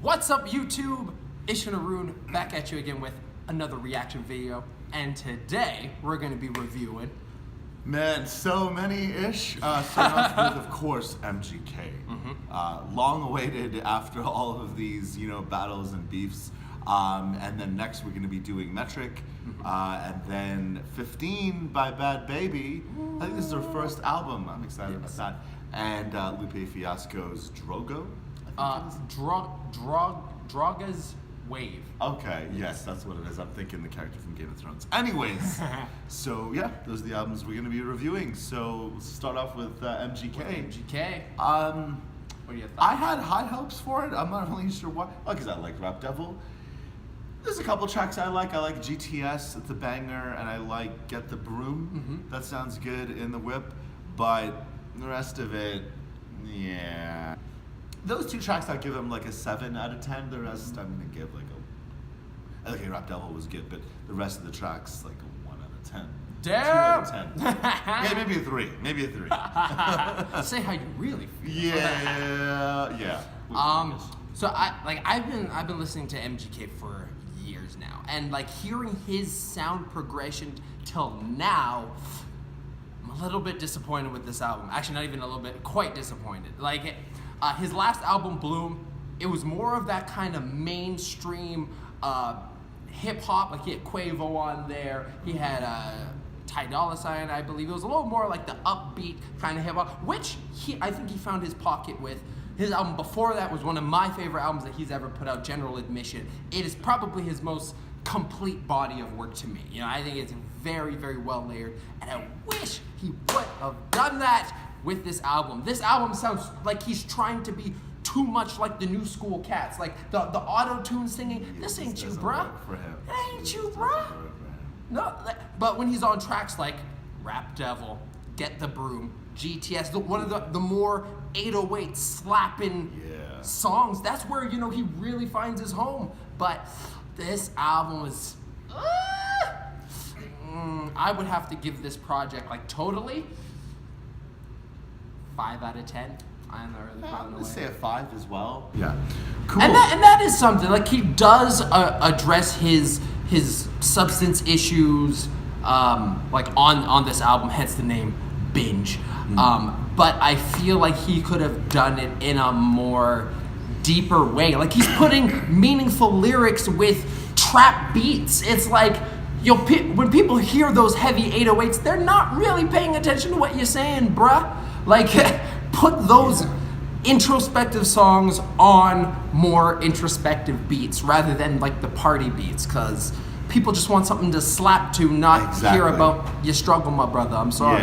What's up, YouTube? Ish and Arun back at you again with another reaction video, and today we're going to be reviewing. Man, so many-ish. Starting off with, of course, MGK. Long awaited after all of these, battles and beefs. And then next we're going to be doing Metric. And then 15 by Bhad Bhabie. I think this is their first album. I'm excited about that. And Lupe Fiasco's Drogo. Draga's Wave. Okay, yes, that's what it is. I'm thinking the character from Game of Thrones. Anyways, so yeah, those are the albums we're going to be reviewing. So let's start off with MGK. MGK. What are your thoughts? I had high hopes for it. I'm not really sure why. Well, because I like Rap Devil. There's a couple tracks I like. I like GTS, it's a banger, and I like Get the Broom. That sounds good in the whip. But the rest of it, yeah. Those two tracks, I'll give them like a 7 out of 10. The rest, I'm gonna give like a. Okay, Rap Devil was good, but the rest of the tracks, like a 1 out of 10. Damn. 2 out of 10. Yeah, maybe a 3. Maybe a 3. Say how you really feel. Yeah. So I've been listening to MGK for years now, and like hearing his sound progression till now, I'm a little bit disappointed with this album. Actually, not even a little bit, quite disappointed. Like his last album, Bloom, it was more of that kind of mainstream hip hop. Like he had Quavo on there. He had Ty Dolla $ign, I believe. It was a little more like the upbeat kind of hip hop, which I think he found his pocket with. His album before that was one of my favorite albums that he's ever put out, General Admission. It is probably his most complete body of work to me. I think it's very, very well layered, and I wish he would have done that with this album. This album sounds like he's trying to be too much like the new school cats, like the auto-tune singing. This ain't you, bruh. It ain't you, bruh. No, but when he's on tracks like Rap Devil, Get the Broom, GTS, one of the more 808 slapping songs, that's where he really finds his home. But this album is I would have to give this project like totally 5 out of 10. I'm not really I'm gonna say a 5 as well. Yeah, cool. And that is something. Like he does address his substance issues like on this album, hence the name Binge. But I feel like he could have done it in a more deeper way. Like he's putting meaningful lyrics with trap beats. It's like when people hear those heavy 808s, they're not really paying attention to what you're saying, bruh. Like put those introspective songs on more introspective beats rather than like the party beats, because people just want something to slap to, not hear about your struggle, my brother. I'm sorry.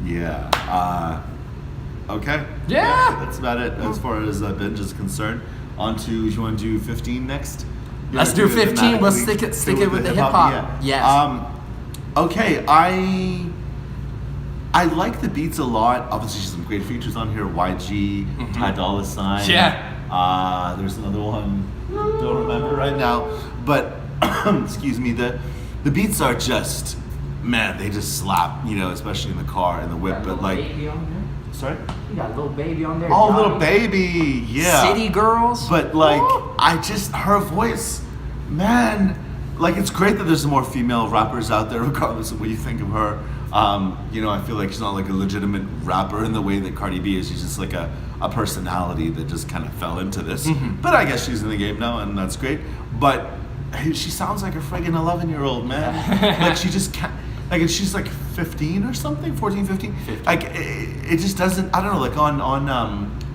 Yeah. Okay. Yeah. That's about it as far as Binge is concerned. On to, you want to do 15 next? Let's do 15. We'll stick it with the hip hop. Yeah. Yes. Okay. I like the beats a lot. Obviously, some great features on here. YG, Ty Dolla $ign. Yeah. There's another one. Don't remember right now. But excuse me. The beats are just, man, they just slap. Especially in the car and the whip. But like, Baby on there. Sorry. You got Lil Baby on there. Oh, Lil Baby. Yeah. City Girls. But like, her voice, man. Like, it's great that there's more female rappers out there, regardless of what you think of her. I feel like she's not like a legitimate rapper in the way that Cardi B is. She's just like a personality that just kind of fell into this. But I guess she's in the game now, and that's great. But she sounds like a friggin' 11-year-old, man. Like, she just can't. Like, she's like 15 or something, 14, 15. Like, it just doesn't. I don't know. Like on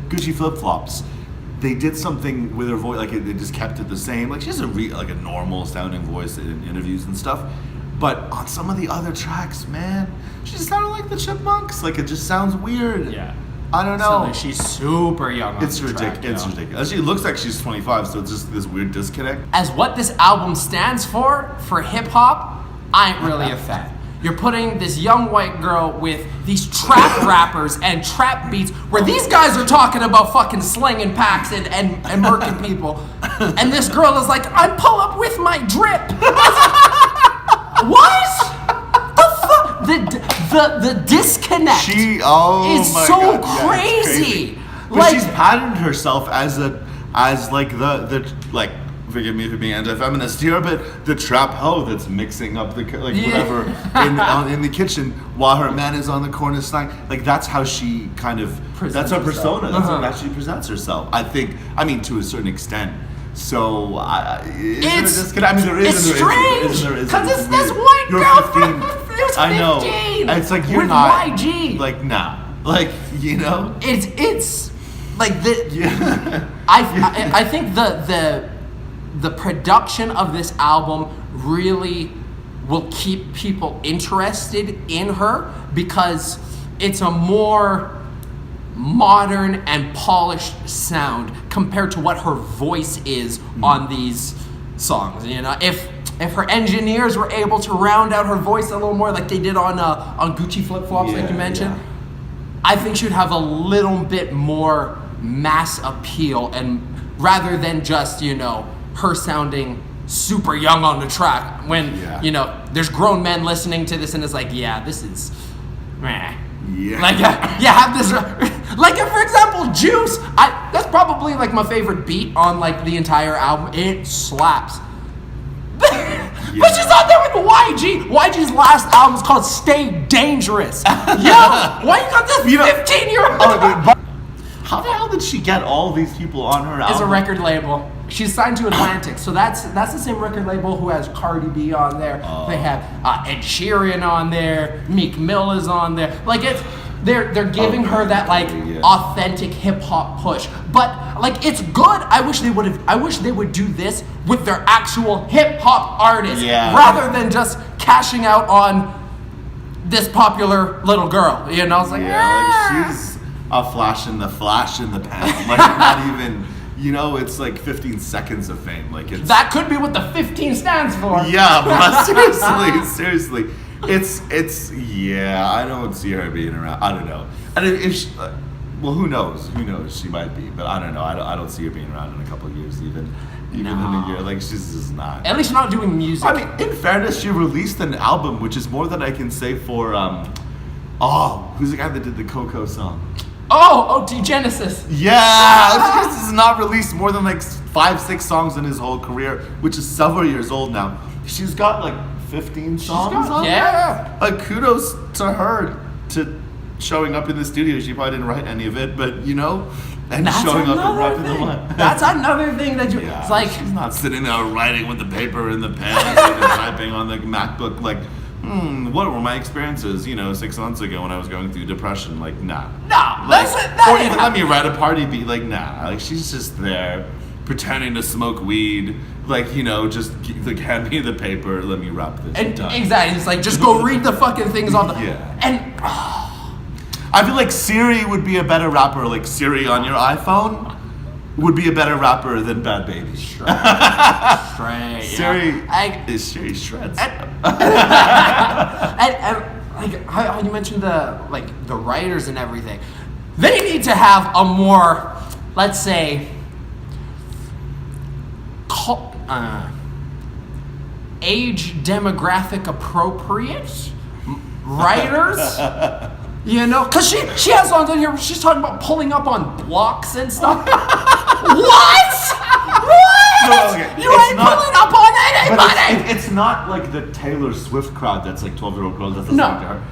Gucci Flip Flops, they did something with her voice. Like, they just kept it the same. Like, she has a normal sounding voice in interviews and stuff. But on some of the other tracks, man, she just sounded like the Chipmunks. Like, it just sounds weird. Yeah. I don't know. She's super young. It's ridiculous. It's ridiculous. She looks like she's 25, so it's just this weird disconnect. As what this album stands for hip hop, I ain't really a fan. You're putting this young white girl with these trap rappers and trap beats where these guys are talking about fucking slinging packs and murking people. And this girl is like, I pull up with my drip. What? The disconnect is so crazy. But she's patterned herself as a as like the like. Forgive me for being anti-feminist here, but the trap hoe that's mixing up the whatever in the kitchen while her man is on the corner snack. Like that's how she kind of that's her persona. That's how she presents herself. I think. I mean, to a certain extent. So it's there is. It's strange because it's this white you're girl 15. from 15. I know. It's like you're with not YG. like nah. Like you know. It's like the. Yeah. I think the production of this album really will keep people interested in her because it's a more modern and polished sound compared to what her voice is on these songs. You know, if her engineers were able to round out her voice a little more like they did on Gucci Flip Flops, like you mentioned, I think she would have a little bit more mass appeal, and rather than just, you know, her sounding super young on the track when, you know, there's grown men listening to this and it's like, yeah, this is, meh. Yeah. Like, have this, like, if, for example, Juice, that's probably, like, my favorite beat on, like, the entire album. It slaps. But she's out there with YG. YG's last album is called Stay Dangerous. Yo, why you got this 15-year-old? How the hell did she get all these people on her album? It's a record label. She's signed to Atlantic, so that's the same record label who has Cardi B on there. They have Ed Sheeran on there. Meek Mill is on there. Like they're giving her that like authentic hip hop push. But like it's good. I wish they would do this with their actual hip hop artists rather than just cashing out on this popular little girl. You know, it's like like she's a flash in the pan. Like not even. You know, it's like 15 seconds of fame. Like it's that could be what the 15 stands for. Yeah, but seriously, it's I don't see her being around. I don't know. And if she, well, who knows? Who knows? She might be, but I don't know. I don't see her being around in a couple of years, even in a year. Like she's just not. At least not doing music. I mean, in fairness, she released an album, which is more than I can say for who's the guy that did the Coco song? OT Genesis. Yeah, this is not released more than like 5-6 songs in his whole career, which is several years old now. She's got like 15 songs on there. Like kudos to her to showing up in the studio. She probably didn't write any of it, but you know, and that's showing up and rapping the line. That's another thing that it's like she's not sitting there writing with the paper and the pen and typing on the MacBook like. What were my experiences, 6 months ago when I was going through depression? Like, nah. No, like, or even let me write a party beat. Like, nah. Like, she's just there pretending to smoke weed. Like, just like hand me the paper, let me rap this. And exactly. It's like, just go read the fucking things on the... And... I feel like Siri would be a better rapper. Like, Siri on your iPhone would be a better rapper than Bhad Bhabie. Straight. Siri shreds. And like how you mentioned the writers and everything, they need to have a more, let's say, age demographic appropriate writers. Because she has songs in here where she's talking about pulling up on blocks and stuff. What? No, okay. You ain't pulling up on anybody! It's not like the Taylor Swift crowd that's like 12-year-old girls that's listening to her.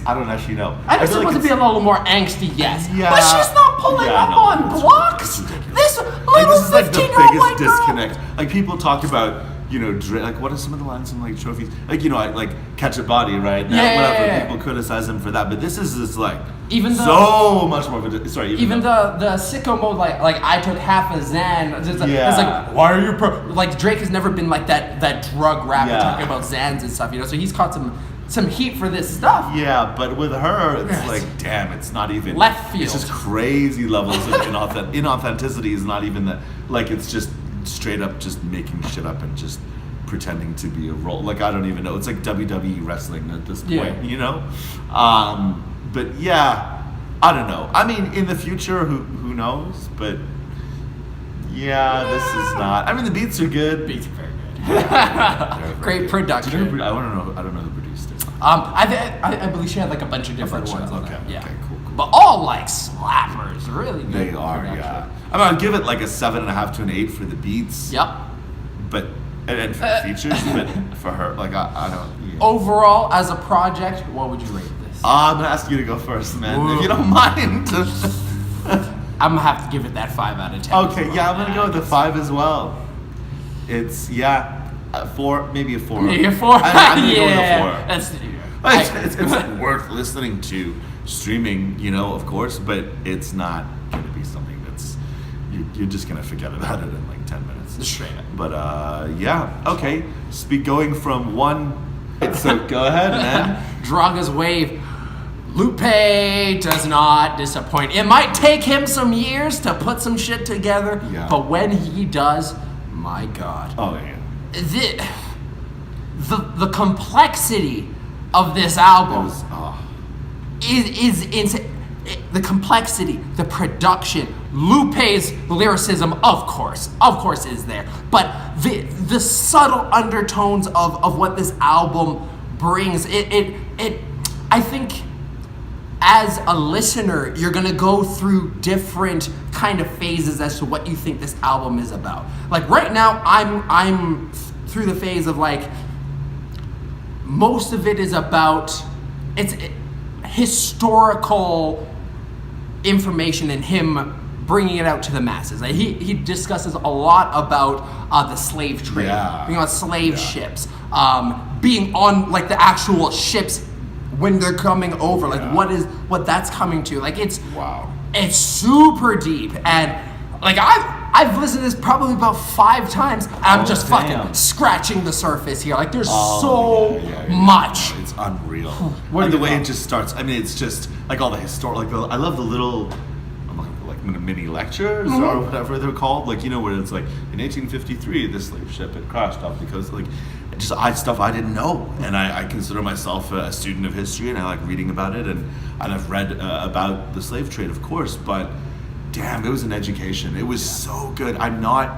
I don't actually know. I was supposed to be a little more angsty, yes. Yeah. But she's not pulling up on blocks. This little is like the 15-year-old white biggest girl. disconnect. Like people talk about, like what are some of the lines in like trophies? Like I like Catch a Body, right? Now, whatever people criticize him for that, but this is just like so much more. Sorry, even the sicko mode, like I took half a Xan. It's like, why are you like Drake has never been like that drug rapper talking about Xans and stuff, So he's caught some heat for this stuff. Yeah, but with her, it's like, damn, it's not even left field. It's just crazy levels of inauthenticity. Is not even that. Like it's just straight up just making shit up and just pretending to be a role. Like I don't even know. It's like WWE wrestling at this point, But yeah, I don't know. I mean, in the future, who knows? But this is not. I mean, the beats are good. Beats are very good. Great production. I want to know. I don't know who produced it. I believe she had like a bunch of different ones. Okay, cool. But all like slappers, really good. They are, production. I mean, I'd give it like a 7.5 to an 8 for the beats. Yep. But and for the features, but for her, like I don't. Yeah. Overall, as a project, what would you rate this? I'm gonna ask you to go first, man, Ooh. if you don't mind. I'm gonna have to give it that 5 out of 10. Okay, yeah, I'm gonna go with the 5 as well. It's a 4, maybe a 4. Maybe a 4. I'm gonna go Yeah, with a 4. that's It's worth listening to streaming, of course, but it's not gonna be something that's you're just gonna forget about it in like 10 minutes. straight up. But yeah, okay. Going from one. So go ahead, man. Draga's Wave. Lupe does not disappoint. It might take him some years to put some shit together, Yeah. but when he does, my God. Oh yeah. The complexity of this album It was, is insane. The complexity, the production, Lupe's lyricism, of course is there. But the subtle undertones of what this album brings, I think as a listener, you're gonna go through different kind of phases as to what you think this album is about. Like right now, I'm through the phase of like, most of it is about historical information and him bringing it out to the masses. Like he discusses a lot about the slave trade, Yeah. being on slave ships, being on like the actual ships when they're coming over, like what that's coming to. Like it's super deep, and like I've listened to this probably about 5 times, and I'm just fucking scratching the surface here. Like there's so much. It's unreal. What And do the you way think? it just starts. I mean, it's just like all the historical. I love the little, like mini lectures or whatever they're called. Like where it's like in 1853 this slave ship had crashed off because like just stuff I didn't know, and I consider myself a student of history, and I like reading about it, and I've read about the slave trade, of course, but damn, it was an education. It was so good. I'm not,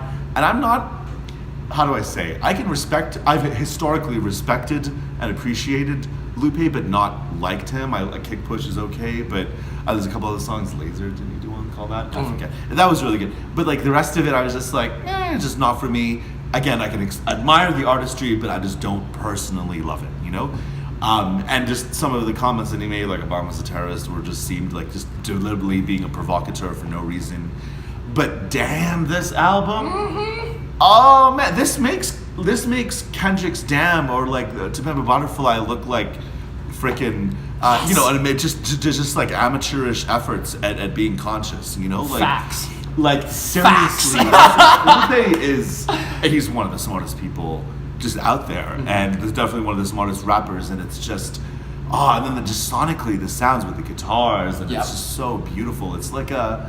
how do I say? I've historically respected and appreciated Lupe, but not liked him. I Kick Push is okay, but there's a couple other songs. Laser, didn't you do one called that? I forget. That was really good. But like the rest of it, I was just like, it's just not for me. Again, I can admire the artistry, but I just don't personally love it, And just some of the comments that he made, like Obama's a terrorist, seemed like just deliberately being a provocateur for no reason. But damn, this album, oh man, this makes Kendrick's Damn or like To Pimp a Butterfly look like freaking, and it just like amateurish efforts at being conscious, like Facts. Like seriously, Lupe he's one of the smartest people just out there, and he's definitely one of the smartest rappers, and it's just and then just sonically the sounds with the guitars, and it's just so beautiful. It's like I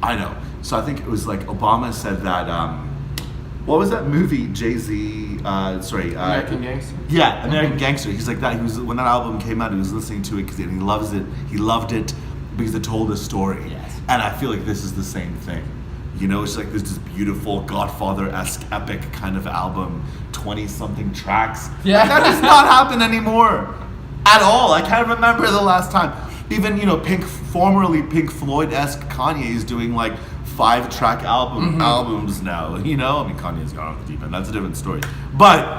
know. So I think it was like Obama said that what was that movie Jay-Z American Gangster? Yeah, American Gangster. He's like that. He was, when that album came out, he was listening to it because he loves it. He loved it because it told a story. Yes. And I feel like this is the same thing. It's like this beautiful Godfather-esque epic kind of album, 20-something tracks. Yeah. Like, that does not happen anymore at all. I can't remember the last time. Even, formerly Pink Floyd-esque Kanye is doing like 5-track albums now. I mean, Kanye's gone off the deep end. That's a different story. But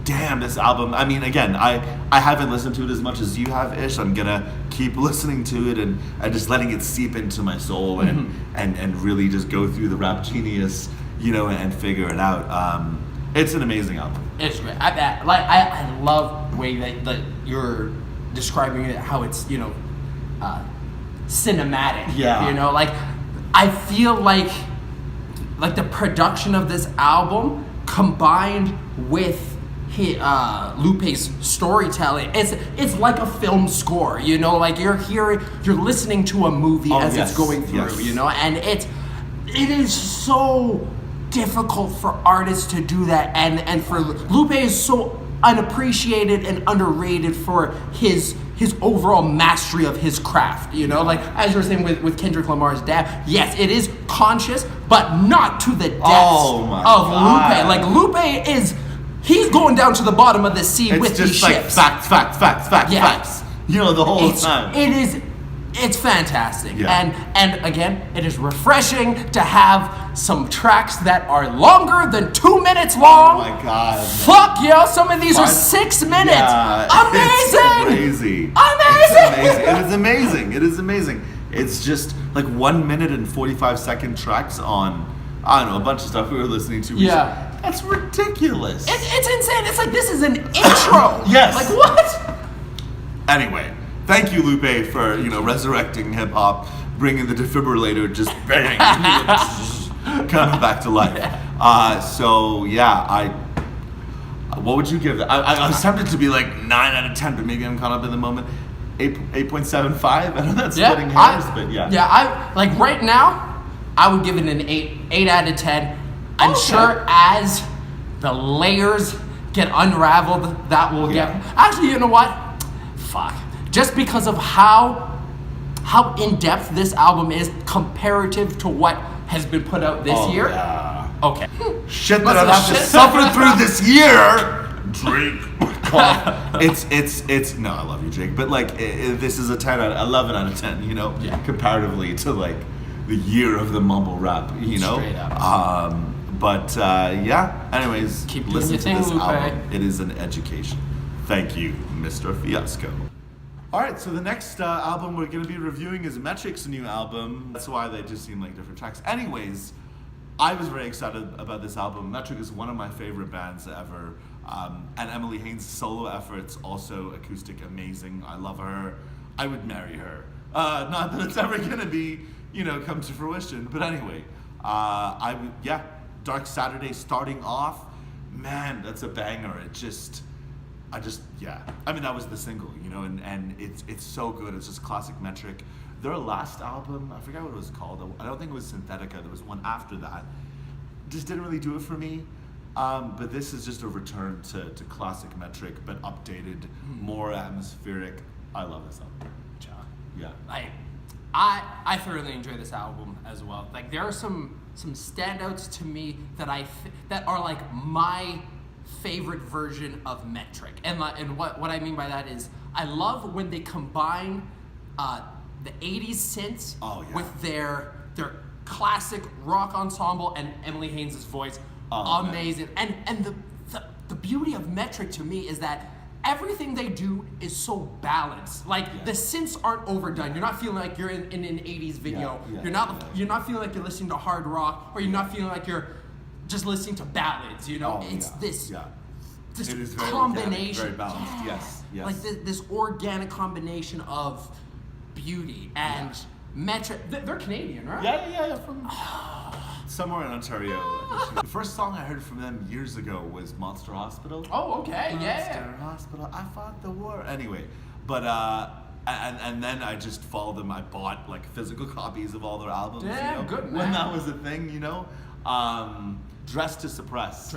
damn, this album. I mean, again, I haven't listened to it as much as you have, Ish. I'm gonna keep listening to it and just letting it seep into my soul and really just go through the rap genius, and figure it out. It's an amazing album. It's great. I love the way that you're describing it, how it's cinematic. Yeah. Like I feel like the production of this album combined with Lupe's storytelling, it's like a film score. Like you're listening to a movie as it's going through. And it is so difficult for artists to do that, and for Lupe is so unappreciated and underrated for his overall mastery of his craft, like as you were saying with Kendrick Lamar's Dad. Yes, it is conscious, but not to the depths of God. Lupe. Like Lupe he's going down to the bottom of the sea with these ships. Facts. The whole time. It's fantastic. Yeah. And again, it is refreshing to have some tracks that are longer than 2 minutes long. Oh my God. Fuck, yo, some of these are 6 minutes. Yeah, Amazing. It's crazy. Amazing. It is amazing. It is amazing. It's just like 1 minute and 45-second tracks on, I don't know, a bunch of stuff we were listening to. Yeah. That's ridiculous. It's insane. It's like this is an intro. Yes. Like what? Anyway, thank you, Lupe, for resurrecting hip hop, bringing the defibrillator, just bang, coming back to life. So yeah, what would you give it? I was tempted to be like 9 out of 10, but maybe I'm caught up in the moment. 8.75. I know that's splitting hairs, but yeah. Yeah, I like right now. I would give it an 8 out of 10. I'm sure as the layers get unraveled, that will get. Actually, you know what? Fuck. Just because of how in depth this album is comparative to what has been put out this year. Yeah. Okay. Shit that I'd have to suffer through this year. Drake. It's no, I love you, Jake, but like this is a 11 out of 10. Comparatively to like the year of the mumble rap. Straight up. But yeah. Anyways, Keep doing listen your to thing, this Lupe. album. It is an education. Thank you, Mr. Fiasco. All right, so the next album we're going to be reviewing is Metric's new album. That's why they just seem like different tracks. Anyways, I was very excited about this album. Metric is one of my favorite bands ever. And Emily Haynes' solo efforts, also acoustic, amazing. I love her. I would marry her. Not that it's ever going to be, come to fruition. But anyway, Dark Saturday starting off. Man, that's a banger. I mean, that was the single, and it's so good. It's just classic Metric. Their last album, I forgot what it was called. I don't think it was Synthetica. There was one after that. Just didn't really do it for me. But this is just a return to classic Metric, but updated, more atmospheric. I love this album. Yeah. I thoroughly enjoy this album as well. Like there are some standouts to me that that are like my favorite version of Metric, and what I mean by that is I love when they combine the 80s synths with their classic rock ensemble and Emily Haynes' voice. Amazing. Man. And the beauty of Metric to me is that everything they do is so balanced. Like the synths aren't overdone. You're not feeling like you're in an 80s video. You're not feeling like you're listening to hard rock, or you're not feeling like you're just listening to ballads, this it is very combination, organic, very balanced. Yes. Like this organic combination of beauty and Metric. They're Canadian, right? Yeah. From somewhere in Ontario. The first song I heard from them years ago was Monster Hospital. Oh, okay, Monster Hospital, I fought the war. Anyway, but and then I just followed them. I bought like physical copies of all their albums. Good man. When that was a thing, Dress to Suppress.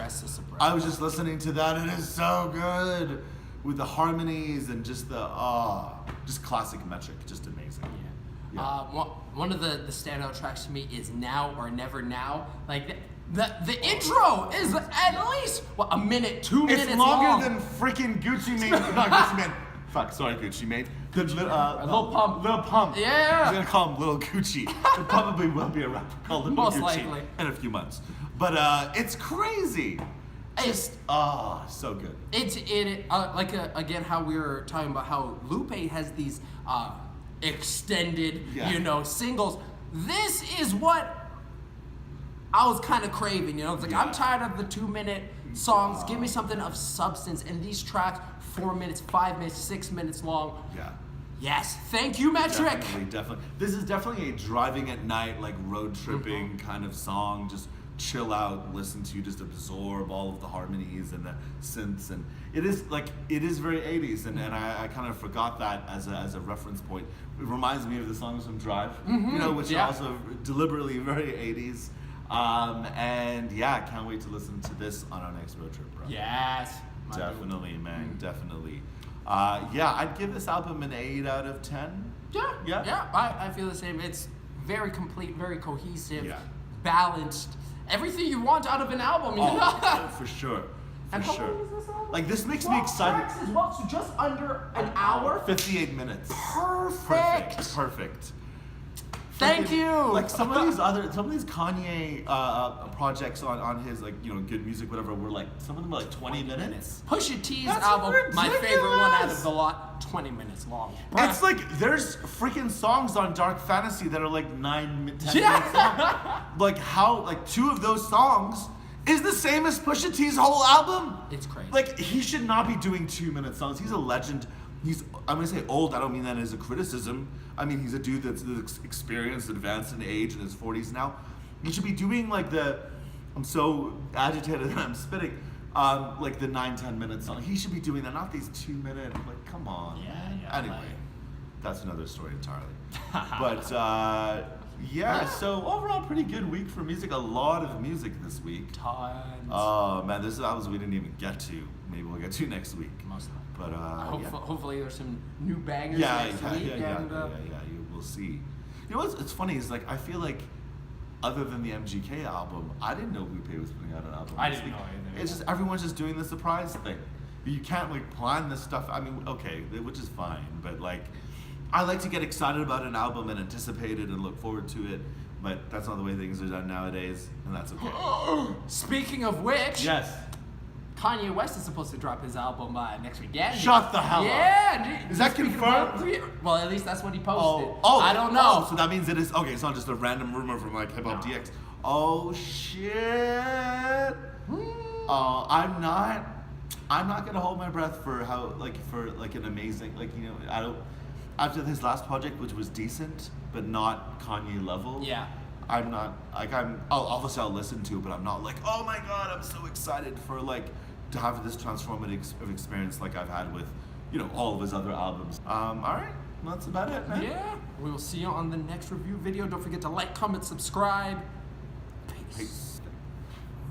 I was just listening to that, and it's so good with the harmonies and just just classic Metric, just amazing. Yeah. One of the standout tracks to me is Now or Never Now. Like the intro is at least a minute, 2 minutes long. It's longer than freaking Gucci Mane. Not Gucci Mane. Fuck, sorry, Gucci Mane. The Lil Pump. Lil Pump. Yeah. I'm gonna call him Lil Gucci. There probably will be a rapper called Lil Most Gucci likely. in a few months. But it's crazy. Just so good. It's again how we were talking about how Lupe has these extended singles. This is what I was kind of craving. It's like I'm tired of the 2 minute songs. Give me something of substance. And these tracks, 4 minutes, 5 minutes, 6 minutes long. Yeah. Yes, thank you, Metric. Definitely. This is definitely a driving at night, like road tripping kind of song. Just chill out, listen to, just absorb all of the harmonies and the synths, and it is very 80s, and I kind of forgot that as a reference point. It reminds me of the songs from Drive, which are also deliberately very 80s. And can't wait to listen to this on our next road trip, bro. Yes. Definitely, man, definitely. I'd give this album an 8 out of 10. Yeah. I feel the same. It's very complete, very cohesive, balanced. Everything you want out of an album, For sure. And how sure. long is this album? Like this makes me 12 excited. tracks as well, so just under an hour. 58 minutes. Perfect. Perfect. Thank Freaking- you. Like some of these Kanye projects on his like good music whatever were like some of them are like 20 minutes. Pusha T's That's album, my favorite one out ridiculous. of the lot, 20 minutes long. It's like there's freaking songs on Dark Fantasy that are like 10 minutes long. Like how like 2 of those songs is the same as Pusha T's whole album. It's crazy. Like he should not be doing 2-minute songs. He's a legend. I'm gonna say old. I don't mean that as a criticism. I mean he's a dude that's experienced, advanced in age, in his 40s now. He should be doing like I'm so agitated that I'm spitting. Like the 9-10 minute song. He should be doing that, not these 2-minute. Like come on. Man. Yeah. Anyway, that's another story entirely. But yeah. So overall, pretty good week for music. A lot of music this week. Tons. Oh man, there's albums we didn't even get to. Maybe we'll get to next week. Mostly. But Hopefully there's some new bangers yeah, next yeah, week. yeah, and, you will see. You know what's funny is like I feel like other than the MGK album, I didn't know Lupe was putting out an album. I this didn't week. know either. It's just everyone's just doing the surprise thing. You can't like plan this stuff. I mean, okay, which is fine, but like I like to get excited about an album and anticipate it and look forward to it. But that's not the way things are done nowadays, and that's okay. Speaking of which, Yes. Kanye West is supposed to drop his album next week. Yeah. Shut the hell up. Yeah. Is that speaking confirmed? of- Well, at least that's what he posted. Oh, I don't know. So that means it is okay. It's not just a random rumor from like Hip Hop DX. Oh shit! I'm not gonna hold my breath for an amazing I don't. After his last project, which was decent but not Kanye level. Yeah. I'm not like obviously I'll listen to it, but I'm not like, oh my god, I'm so excited for like to have this transformative experience like I've had with all of his other albums. All right, well, that's about it, man. Yeah. We will see you on the next review video. Don't forget to like, comment, subscribe. Peace.